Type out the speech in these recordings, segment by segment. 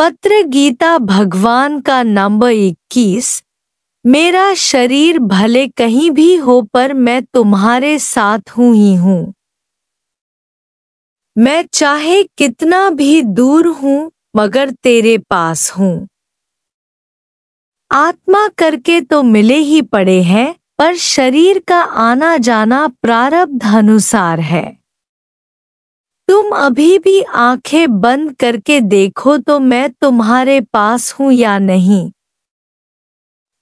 पत्र गीता भगवान का नंबर 21। मेरा शरीर भले कहीं भी हो पर मैं तुम्हारे साथ हूँ ही हूँ। मैं चाहे कितना भी दूर हूँ मगर तेरे पास हूँ। आत्मा करके तो मिले ही पड़े हैं पर शरीर का आना जाना प्रारब्ध अनुसार है। तुम अभी भी आंखें बंद करके देखो तो मैं तुम्हारे पास हूँ या नहीं।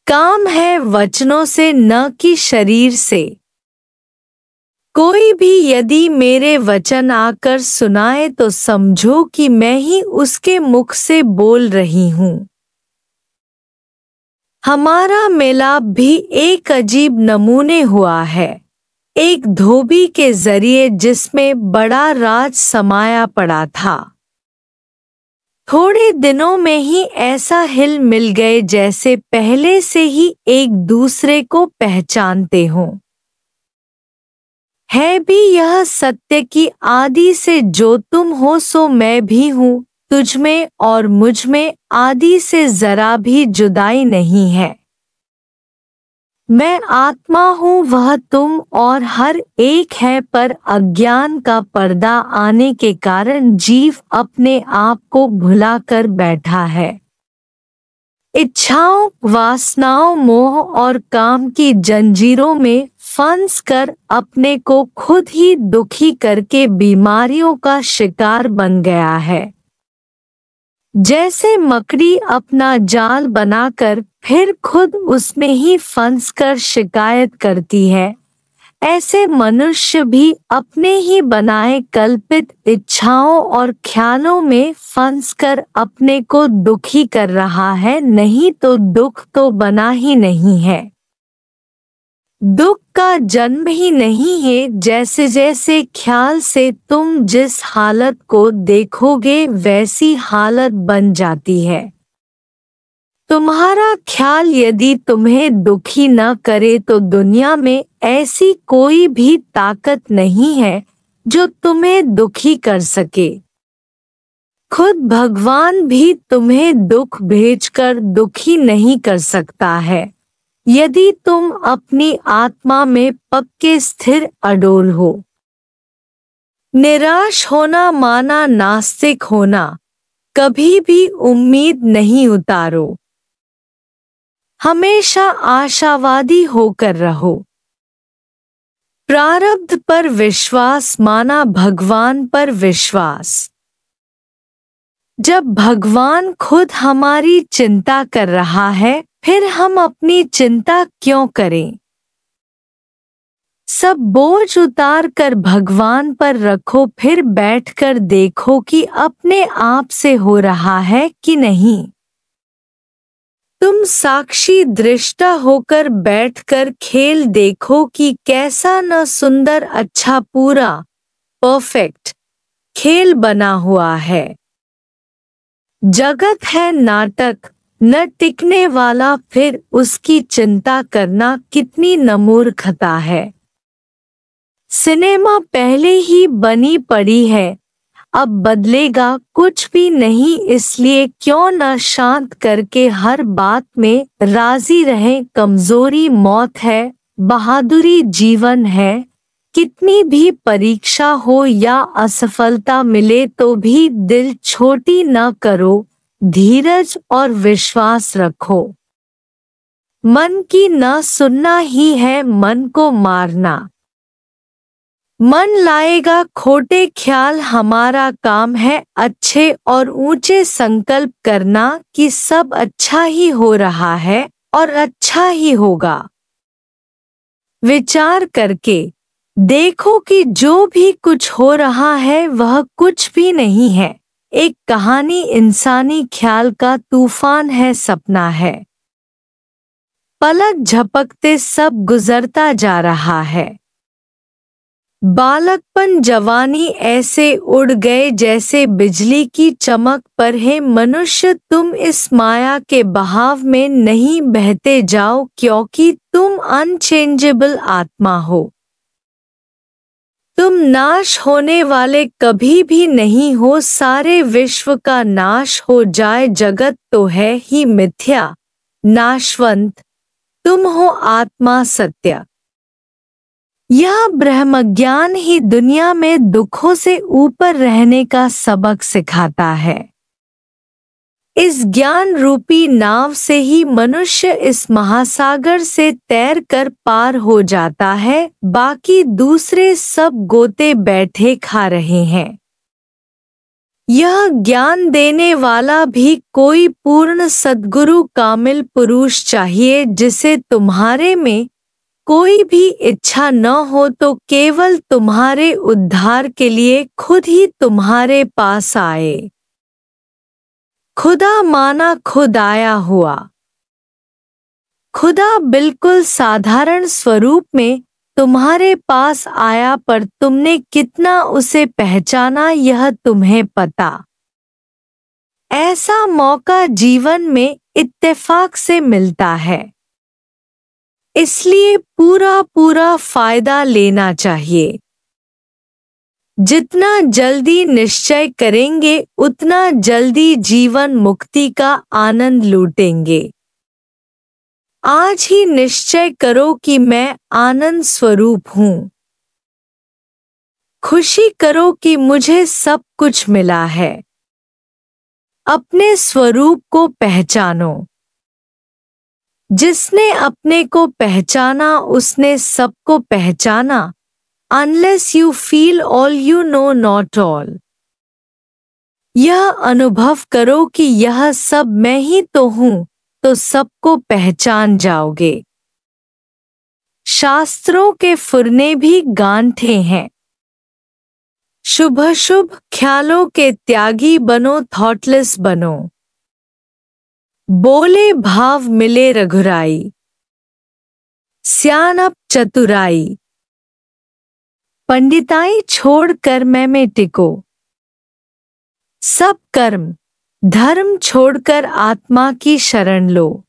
काम है वचनों से न कि शरीर से। कोई भी यदि मेरे वचन आकर सुनाए तो समझो कि मैं ही उसके मुख से बोल रही हूँ। हमारा मिलाप भी एक अजीब नमूने हुआ है, एक धोबी के जरिए जिसमें बड़ा राज समाया पड़ा था। थोड़े दिनों में ही ऐसा हिल मिल गए जैसे पहले से ही एक दूसरे को पहचानते हों। है भी यह सत्य कि आदि से जो तुम हो सो मैं भी हूँ, तुझ में और मुझ में आदि से जरा भी जुदाई नहीं है। मैं आत्मा हूँ वह तुम और हर एक है पर अज्ञान का पर्दा आने के कारण जीव अपने आप को भुलाकर बैठा है। इच्छाओं, वासनाओं, मोह और काम की जंजीरों में फंस कर अपने को खुद ही दुखी करके बीमारियों का शिकार बन गया है। जैसे मकड़ी अपना जाल बनाकर फिर खुद उसमें ही फंसकर शिकायत करती है, ऐसे मनुष्य भी अपने ही बनाए कल्पित इच्छाओं और ख्यालों में फंसकर अपने को दुखी कर रहा है। नहीं तो दुख तो बना ही नहीं है, दुख का जन्म ही नहीं है। जैसे जैसे ख्याल से तुम जिस हालत को देखोगे वैसी हालत बन जाती है। तुम्हारा ख्याल यदि तुम्हें दुखी न करे तो दुनिया में ऐसी कोई भी ताकत नहीं है जो तुम्हें दुखी कर सके। खुद भगवान भी तुम्हें दुख भेजकर दुखी नहीं कर सकता है यदि तुम अपनी आत्मा में पक्के स्थिर अडोल हो। निराश होना माना नास्तिक होना। कभी भी उम्मीद नहीं उतारो, हमेशा आशावादी होकर रहो। प्रारब्ध पर विश्वास माना भगवान पर विश्वास। जब भगवान खुद हमारी चिंता कर रहा है फिर हम अपनी चिंता क्यों करें। सब बोझ उतार कर भगवान पर रखो, फिर बैठकर देखो कि अपने आप से हो रहा है कि नहीं। तुम साक्षी दृष्टा होकर बैठकर खेल देखो कि कैसा न सुंदर अच्छा पूरा परफेक्ट खेल बना हुआ है। जगत है नाटक न टिकने वाला, फिर उसकी चिंता करना कितनी न मूर्खता है। सिनेमा पहले ही बनी पड़ी है, अब बदलेगा कुछ भी नहीं, इसलिए क्यों न शांत करके हर बात में राजी रहें। कमजोरी मौत है, बहादुरी जीवन है। कितनी भी परीक्षा हो या असफलता मिले तो भी दिल छोटी न करो, धीरज और विश्वास रखो। मन की न सुनना ही है मन को मारना। मन लाएगा खोटे ख्याल, हमारा काम है अच्छे और ऊंचे संकल्प करना कि सब अच्छा ही हो रहा है और अच्छा ही होगा। विचार करके देखो कि जो भी कुछ हो रहा है वह कुछ भी नहीं है, एक कहानी, इंसानी ख्याल का तूफान है, सपना है। पलक झपकते सब गुजरता जा रहा है। बालकपन जवानी ऐसे उड़ गए जैसे बिजली की चमक पर है। मनुष्य तुम इस माया के बहाव में नहीं बहते जाओ क्योंकि तुम अनचेंजेबल आत्मा हो। तुम नाश होने वाले कभी भी नहीं हो, सारे विश्व का नाश हो जाए जगत तो है ही मिथ्या नाशवंत, तुम हो आत्मा सत्य। यह ब्रह्मज्ञान ही दुनिया में दुखों से ऊपर रहने का सबक सिखाता है। इस ज्ञान रूपी नाव से ही मनुष्य इस महासागर से तैरकर पार हो जाता है, बाकी दूसरे सब गोते बैठे खा रहे हैं। यह ज्ञान देने वाला भी कोई पूर्ण सद्गुरु कामिल पुरुष चाहिए, जिसे तुम्हारे में कोई भी इच्छा न हो तो केवल तुम्हारे उद्धार के लिए खुद ही तुम्हारे पास आए। खुदा माना खुद आया हुआ। खुदा बिल्कुल साधारण स्वरूप में तुम्हारे पास आया, पर तुमने कितना उसे पहचाना यह तुम्हें पता। ऐसा मौका जीवन में इत्तेफाक से मिलता है, इसलिए पूरा फायदा लेना चाहिए। जितना जल्दी निश्चय करेंगे उतना जल्दी जीवन मुक्ति का आनंद लूटेंगे। आज ही निश्चय करो कि मैं आनंद स्वरूप हूँ। खुशी करो कि मुझे सब कुछ मिला है। अपने स्वरूप को पहचानो। जिसने अपने को पहचाना उसने सबको पहचाना। Unless you feel all you know not all। यह अनुभव करो कि यह सब मैं ही तो हूँ, तो सबको पहचान जाओगे। शास्त्रों के फुरने भी गांठे हैं। शुभ शुभ ख्यालों के त्यागी बनो, थॉटलेस बनो। बोले भाव मिले रघुराई, स्यानप चतुराई। पंडिताई छोड़कर मैं में टिको। सब कर्म धर्म छोड़कर आत्मा की शरण लो।